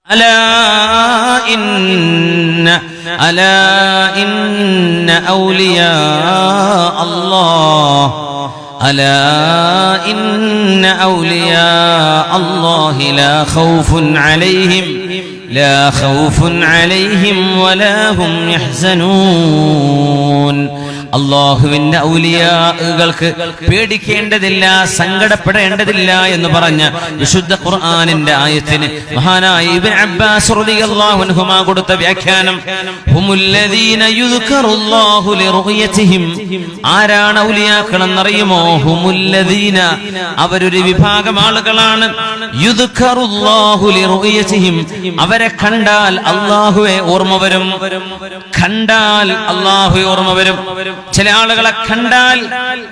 ألا إن أولياء الله ألا إن أولياء الله لا خوف عليهم ولا هم يحزنون. അള്ളാഹുവിന്റെ ഔലിയാകൾക്ക് പേടിക്കേണ്ടതില്ല, സങ്കടപ്പെടേണ്ടതില്ല എന്ന് പറഞ്ഞ വിശുദ്ധ ഖുർആനിന്റെ ആയത്തിന് മഹാനായ ഇബ്നു അബ്ബാസ് റളിയല്ലാഹു അൻഹുമാ കൊടുത്ത വ്യാഖ്യാനം, ഹുമുല്ലദീന യുദ്കറുല്ലാഹു ലിറുയതിഹിം. ആരാണ് ഔലിയാക്കൾ എന്നറിയുമോ? ഹുമുല്ലദീന, അവരൊരു വിഭാഗം ആളുകളാണ്. യുദ്കറുല്ലാഹു ലിറുയതിഹിം, അവരെ കണ്ടാൽ അല്ലാഹുവെ ഓർമ്മ വരും. കണ്ടാൽ അല്ലാഹുവെ ഓർമ്മ വരും. ചില ആളുകളെ കണ്ടാൽ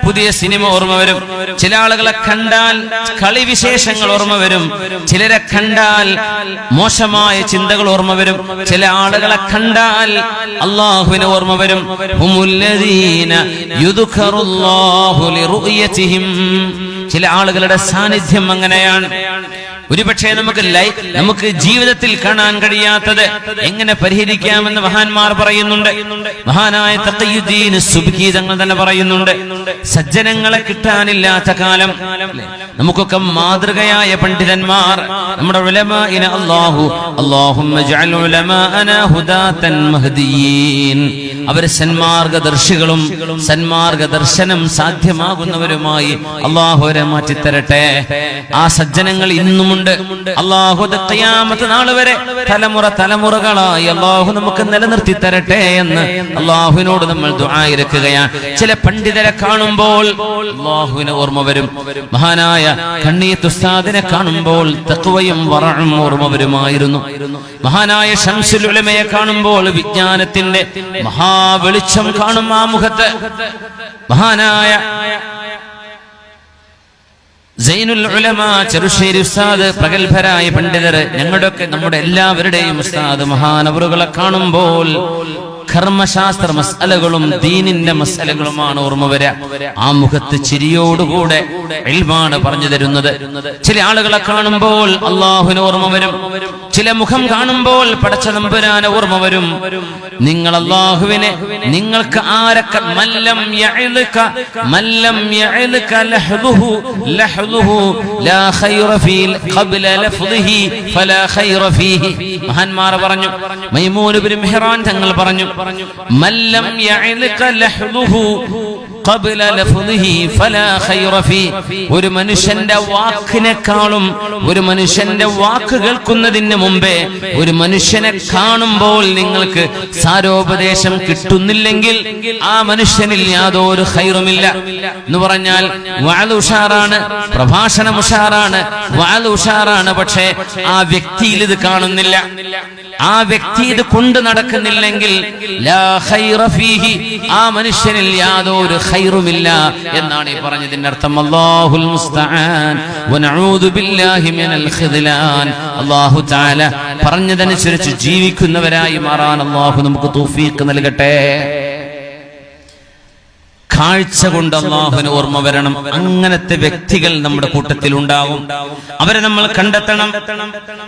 പുതിയ സിനിമ ഓർമ്മ വരും. ചില ആളുകളെ കണ്ടാൽ കളിവിശേഷങ്ങൾ ഓർമ്മ വരും. ചിലരെ കണ്ടാൽ മോശമായ ചിന്തകൾ ഓർമ്മ വരും. ചില ആളുകളെ കണ്ടാൽ അല്ലാഹുവിനെ ഓർമ്മ വരും. ഹുമുല്ലദീന യുദ്കറുല്ലാഹു ലിറുയതിഹിം. ചില ആളുകളുടെ സാന്നിധ്യം അങ്ങനെയാണ്. ഒരുപക്ഷെ നമുക്ക് ജീവിതത്തിൽ കാണാൻ കഴിയാത്തത് എങ്ങനെ പരിഹരിക്കാമെന്ന് മഹാന്മാർ പറയുന്നുണ്ട്. മഹാനായ തഖിയുദ്ദീൻ സുബ്കി തങ്ങൾ തന്നെ പറയുന്നുണ്ട്, സജ്ജനങ്ങളെ കിട്ടാനില്ലാത്ത കാലം നമുക്കൊക്കെ മാതൃകയായ പണ്ഡിതന്മാർ, നമ്മുടെ ഉലമാഇന അല്ലാഹുമ്മ ജഅൽ ഉലമാഅന ഹുദാതൻ മഹ്ദിയീൻ, അവർ സന്മാർഗദർശികളും സന്മാർഗദർശനം സാധ്യമാകുന്നവരുമായി അല്ലാഹു അവരെ മാറ്റിത്തരട്ടെ. ആ സജ്ജനങ്ങൾ ഇന്നും അല്ലാഹു ഖിയാമത്ത് നാൾ വരെ തലമുറകളായി അല്ലാഹു നമുക്ക് നിലനിർത്തി തരട്ടെ എന്ന് അല്ലാഹുവിനോട് നമ്മൾ ദുആ ഇരക്കുകയാണ്. ചില പണ്ഡിതരെ കാണുമ്പോൾ അല്ലാഹുവിനെ ഓർമ്മ വരും. മഹാനായ കണ്ണിയത്ത് ഉസ്താദിനെ കാണുമ്പോൾ തഖ്വയും വറഉം ഓർമ്മ വരുമായിരുന്നു. മഹാനായ ശംസുൽ ഉലമയെ കാണുമ്പോൾ വിജ്ഞാനത്തിന്റെ മഹാവെളിച്ചം കാണും ആ മുഖത്ത്. മഹാനായ സൈനുൽ ഉലമ ചെറുശ്ശേരി ഉസ്താദ്, പ്രഗത്ഭരായ പണ്ഡിതർ, നമ്മുടെ എല്ലാവരുടെയും ഉസ്താദ് മഹാനവറുകളെ കാണുമ്പോൾ കർമ്മശാസ്ത്ര മസ്അലകളും ദീനിന്റെ മസ്അലകളുമാണ് ഓർമ്മ വരിക. ആ മുഖത്ത് ചിരിയോടുകൂടെ ഇൽമാണ് പറഞ്ഞു തരുന്നത്. ചില ആളുകളെ കാണുമ്പോൾ അല്ലാഹുവിനെ ഓർമ്മ വരും. ചില മുഖം കാണുമ്പോൾ പടച്ച തമ്പുരാനെ ഓർമ്മ വരും. നിങ്ങൾ അല്ലാഹുവിനെ, നിങ്ങൾക്ക് ആരൊക്കെ മല്ലം യഅ്ലക ലഹ്ദുഹു ലാ ഖൈറ ഫീ ഖബ്ല ലഫ്ദിഹി ഫലാ ഖൈറ ഫീഹി. മഹാന്മാർ പറഞ്ഞു, മൈമൂൻ ഇബ്നു മിഹ്റാൻ തങ്ങൾ പറഞ്ഞു, മല്ലം യഅ്ലക ലഹ്ദുഹു ഖബ്ല ലഫ്ദിഹി ഫലാ ഖൈറ ഫീ. ഒരു മനുഷ്യന്റെ വാക്കിനേക്കാളും, ഒരു മനുഷ്യന്റെ വാക്ക് കേൾക്കുന്നതിന് മുമ്പേ ഒരു മനുഷ്യനെ കാണുമ്പോൾ നിങ്ങൾക്ക് സാരോപദേശം കിട്ടുന്നില്ലെങ്കിൽ ആ മനുഷ്യനിൽ യാതൊരു ഖൈറുമില്ല എന്ന് പറഞ്ഞാൽ വഅദ് ഉഷാറാണ്, പ്രഭാഷണം ഉഷാറാണ്, വഅദ് ഉഷാറാണ്, പക്ഷേ ആ വ്യക്തിയിൽ ഇത് കാണുന്നില്ല. ആ വ്യക്തി ഇത് കൊണ്ട് നടക്കുന്നില്ലെങ്കിൽ ലാ ഖൈറ ഫീഹി, ആ മനുഷ്യനിൽ യാതൊരു ഖൈറുമില്ല എന്നാണ് ഈ പറഞ്ഞതിന്റെ അർത്ഥം. അല്ലാഹുൽ മുസ്തആൻ വനഊദു ബില്ലാഹി മിനൽ ഖിദ്ലാൻ. അല്ലാഹു തആല പറഞ്ഞതനുസരിച്ച് ജീവിക്കുന്നവരായി മാറാൻ അല്ലാഹു നമുക്ക് തൗഫീഖ് നൽകട്ടെ. കാഴ്ച കൊണ്ട് അല്ലാഹുവിനെ ഓർമ്മ വരണം. അങ്ങനത്തെ വ്യക്തികൾ നമ്മുടെ കൂട്ടത്തിൽ ഉണ്ടാവും. അവരെ നമ്മൾ കണ്ടെത്തണം.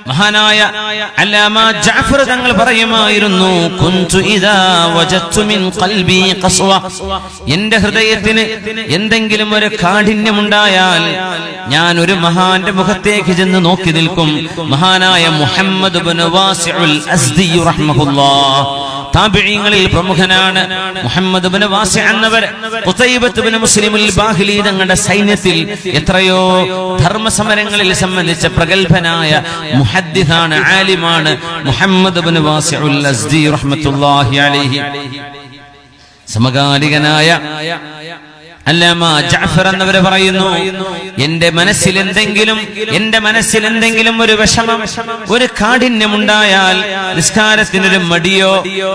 മഹാനായ അല്ലാമ ജഅഫർ തങ്ങൾ പറയുമായിരുന്നു, കുൻതു ഇദാ വജത്തു മിൻ ഖൽബി ഖസ്വ, എന്റെ ഹൃദയത്തിന് എന്തെങ്കിലും ഒരു കാഠിന്യമുണ്ടായാൽ ഞാൻ ഒരു മഹാന്റെ മുഖത്തേക്ക് ചെന്ന് നോക്കി നിൽക്കും. മഹാനായ മുഹമ്മദ് ഇബ്നു വാസിഉൽ അസ്ദി റഹ്മഹുല്ലാഹ്, താബിഈങ്ങളിൽ പ്രമുഖനാണ്. മുഹമ്മദ് ഇബ്നു വാസി' എന്നവർ ഖുതൈബത്ത് ഇബ്നു മുസ്ലിമുൽ ബാഹിലി തങ്ങളുടെ സൈന്യത്തിൽ എത്രയോ ധർമ്മസമരങ്ങളിൽ സംബന്ധിച്ച പ്രഗത്ഭനായ മുഹദ്ദിസാണ്, ആലിമാണ് മുഹമ്മദ് ഇബ്നു വാസിഉൽ അസ്ദി റഹ്മത്തുള്ളാഹി അലൈഹി. സമകാലികനായ അല്ലാമ ജഅഫർ എന്നവർ പറയുന്നു, എന്റെ മനസ്സിൽ എന്തെങ്കിലും ഒരു വിഷമം, ഒരു കാഠിന്യമുണ്ടായാൽ, നിസ്കാരത്തിനൊരു മടിയോ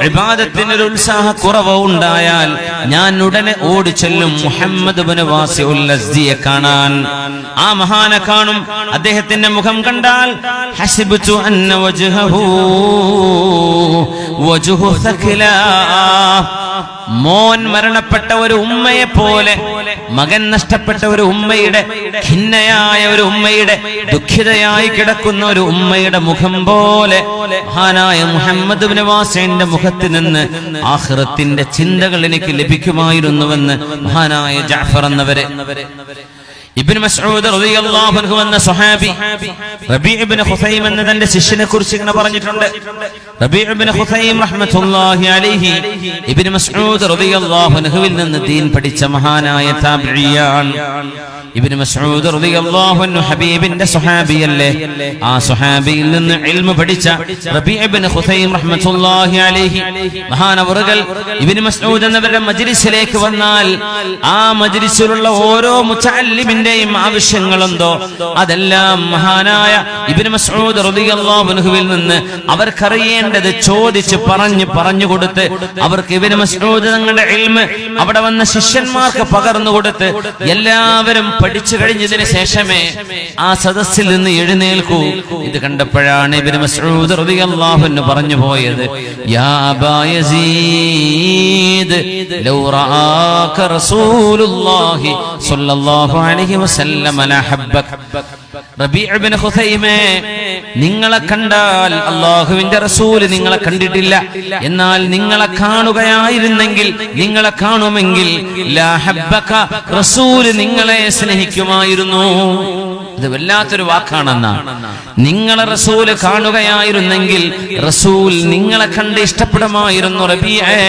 ഇബാദത്തിനൊരു ഉത്സാഹക്കുറവോ ഉണ്ടായാൽ ഞാൻ ഉടനെ ഓടി ചെല്ലും മുഹമ്മദ് ഇബ്നു വാസിഉൽ അസ്ദിയെ കാണാൻ. ആ മഹാനെ കാണും. അദ്ദേഹത്തിന്റെ മുഖം കണ്ടാൽ ഹസിബ്തു അന്ന വജ്ഹഹു വജ്ഹു സഖില, മോൻ മരണപ്പെട്ട ഒരു ഉമ്മയെ പോലെ, മകൻ നഷ്ടപ്പെട്ട ഒരു ഉമ്മയുടെ, ഖിന്നയായ ഒരു ഉമ്മയുടെ, ദുഃഖിതയായി കിടക്കുന്ന ഒരു ഉമ്മയുടെ മുഖം പോലെ മഹാനായ മുഹമ്മദ് ഇബ്നു വാസിഇന്റെ മുഖത്ത് നിന്ന് ആഖിറത്തിന്റെ ചിന്തകൾ എനിക്ക് ലഭിക്കുമായിരുന്നുവെന്ന് മഹാനായ ജഅഫർ എന്നവരെ. ഇബ്നു മസ്ഊദ് റളിയല്ലാഹു അൻഹു എന്ന സ്വഹാബി റബീഉ ഇബ്നു ഖുസൈം എന്ന തന്റെ ശിഷ്യനെ കുറിച്ച് ഇങ്ങനെ പറഞ്ഞിട്ടുണ്ട്. റബീഉ ഇബ്നു ഖുസൈം റഹ്മത്തുള്ളാഹി അലൈഹി ഇബ്നു മസ്ഊദ് റളിയല്ലാഹു അൻഹുവിൽ നിന്ന് ദീൻ പഠിച്ച മഹാനായ താബിഈയാണ്. ഇബ്നു മസ്ഊദ് റളിയല്ലാഹു അൻഹു ഹബീബിന്റെ സ്വഹാബിയല്ലേ. ആ സ്വഹാബിയിൽ നിന്ന് ഇൽമു പഠിച്ച റബീഉ ഇബ്നു ഖുസൈം റഹ്മത്തുള്ളാഹി അലൈഹി മഹാനവറുകൾ ഇബ്നു മസ്ഊദ് എന്നവരുടെ മജ്ലിസിലേക്ക് വന്നാൽ ആ മജ്ലിസിലുള്ള ഓരോ മുതഅല്ലിമിന്റെ ആവശ്യങ്ങളെന്തോ അതെല്ലാം മഹാനായ ഇബ്നു മസ്ഊദ് റളിയല്ലാഹു അൻഹുവിൽ നിന്ന് അവർക്കറിയേണ്ടത് ചോദിച്ച് പറഞ്ഞു കൊടുത്ത് അവർക്ക് ഇബ്നു മസ്ഊദ് തങ്ങളുടെ ഇൽമ് അവിടെ വന്ന ശിഷ്യന്മാർക്ക് പകർന്നു കൊടുത്ത് എല്ലാവരും പഠിച്ചു കഴിഞ്ഞതിന് ശേഷമേ ആ സദസ്സിൽ നിന്ന് എഴുന്നേൽക്കൂ. ഇത് കണ്ടപ്പോഴാണ് ഇബ്നു മസ്ഊദ് റളിയല്ലാഹു അൻഹു പറഞ്ഞു പോയത്, യാ അബാ യസീദ് ലൗ റആക റസൂലുള്ളാഹി സ്വല്ലല്ലാഹു അലൈഹി വസല്ലം ലഹബ്ബക. റബീഉ ഇബ്നു ഖുസൈമേ, നിങ്ങളെ കണ്ടാൽ അല്ലാഹുവിന്റെ റസൂൽ നിങ്ങളെ കണ്ടിട്ടില്ല, എന്നാൽ നിങ്ങളെ കാണുകയായിരുന്നെങ്കിൽ, നിങ്ങളെ കാണുമെങ്കിൽ ലഹബ്ബക, റസൂൽ നിങ്ങളെ സ്നേഹിക്കുമായിരുന്നു. ഇത് വല്ലാത്തൊരു വാക്കാണെന്നാ. നിങ്ങളെ റസൂൽ കാണുകയായിരുന്നെങ്കിൽ റസൂൽ നിങ്ങളെ കണ്ട് ഇഷ്ടപ്പെടുമായിരുന്നു. റബീഅേ,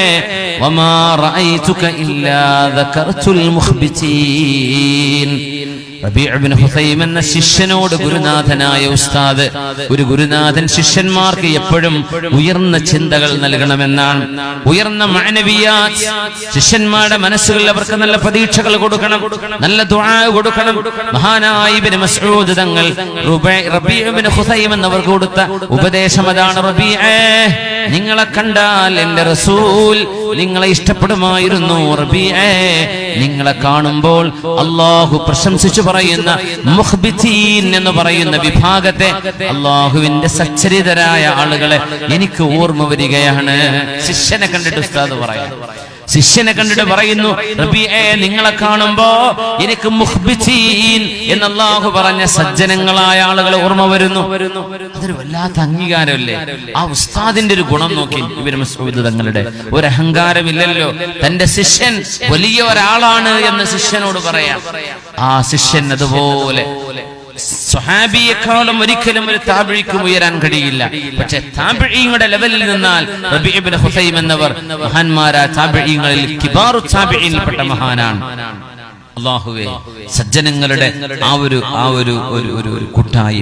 വമാ റഅയ്തുക ഇല്ലാ ദകർതുൽ മുഖ്ബിതീൻ. റബീഉ ഇബ്നു ഖുസൈം എന്ന ശിഷ്യനോട് ഗുരുനാഥനായ ഉസ്താദ്, ഒരു ഗുരുനാഥൻ ശിഷ്യന്മാർക്ക് എപ്പോഴും ഉയർന്ന ചിന്തകൾ നൽകണമെന്നാണ്, ഉയർന്ന മഅനവിയാത്ത്. ശിഷ്യന്മാരുടെ മനസ്സുകളിൽ അവർക്ക് നല്ല പ്രതീക്ഷകൾ കൊടുക്കണം, നല്ല ദുആ കൊടുക്കണം. മഹാനായ ഇബ്നു മസ്ഊദ് തങ്ങൾ റബീഉ ഇബ്നു ഖുസൈം എന്നവർക്ക് കൊടുത്ത ഉപദേശം അതാണ്. റബീഅേ, നിങ്ങളെ കണ്ടാൽ എന്റെ റസൂൽ നിങ്ങളെ ഇഷ്ടപ്പെടുമായിരുന്നു. റബീഅേ, നിങ്ങളെ കാണുമ്പോൾ അല്ലാഹു പ്രശംസിച്ചു പറയുന്ന മുഖ്ബിതീൻ എന്ന് പറയുന്ന വിഭാഗത്തെ, അല്ലാഹുവിന്റെ സച്ചരിതരായ ആളുകളെ എനിക്ക് ഓർമ്മ വരികയാണ്. ശിഷ്യനെ കണ്ടിട്ട് ഉസ്താദ് പറയാം, ശിഷ്യനെ കണ്ടിട്ട് പറയുന്നു, റബീഅേ, നിങ്ങളെ കാണുമ്പോ എനിക്ക് മുഖ്ബിതീൻ എന്ന് അല്ലാഹു പറഞ്ഞ സജ്ജനങ്ങളായ ആളുകൾ ഓർമ്മ വരുന്നു. അതൊരു വല്ലാത്ത അംഗീകാരമല്ലേ? ആ ഉസ്താദിന്റെ ഒരു ഗുണം നോക്കി ഇബ്നു മസ്ഊദ് തങ്ങളുടെ ഒരു അഹങ്കാരമില്ലല്ലോ. തന്റെ ശിഷ്യൻ വലിയ ഒരാളാണ് എന്ന് ശിഷ്യനോട് പറയാം. ആ ശിഷ്യൻ അതുപോലെ സ്വഹാബിയെക്കാളും ഒരിക്കലും ഒരു താബിഈക്കും ഉയരാൻ കഴിയില്ല. പക്ഷെ താബിഈങ്ങളുടെ ലെവലിൽ നിന്നാൽ റബീഉ ഇബ്നു ഖുസൈം എന്നവർ മഹാന്മാരായ താബിഈങ്ങളിൽ കിബാറു താബിഈനിൽപ്പെട്ട മഹാനാണ്. അല്ലാഹുവേ, സജ്ജനങ്ങളുടെ ആ ഒരു കൂട്ടായി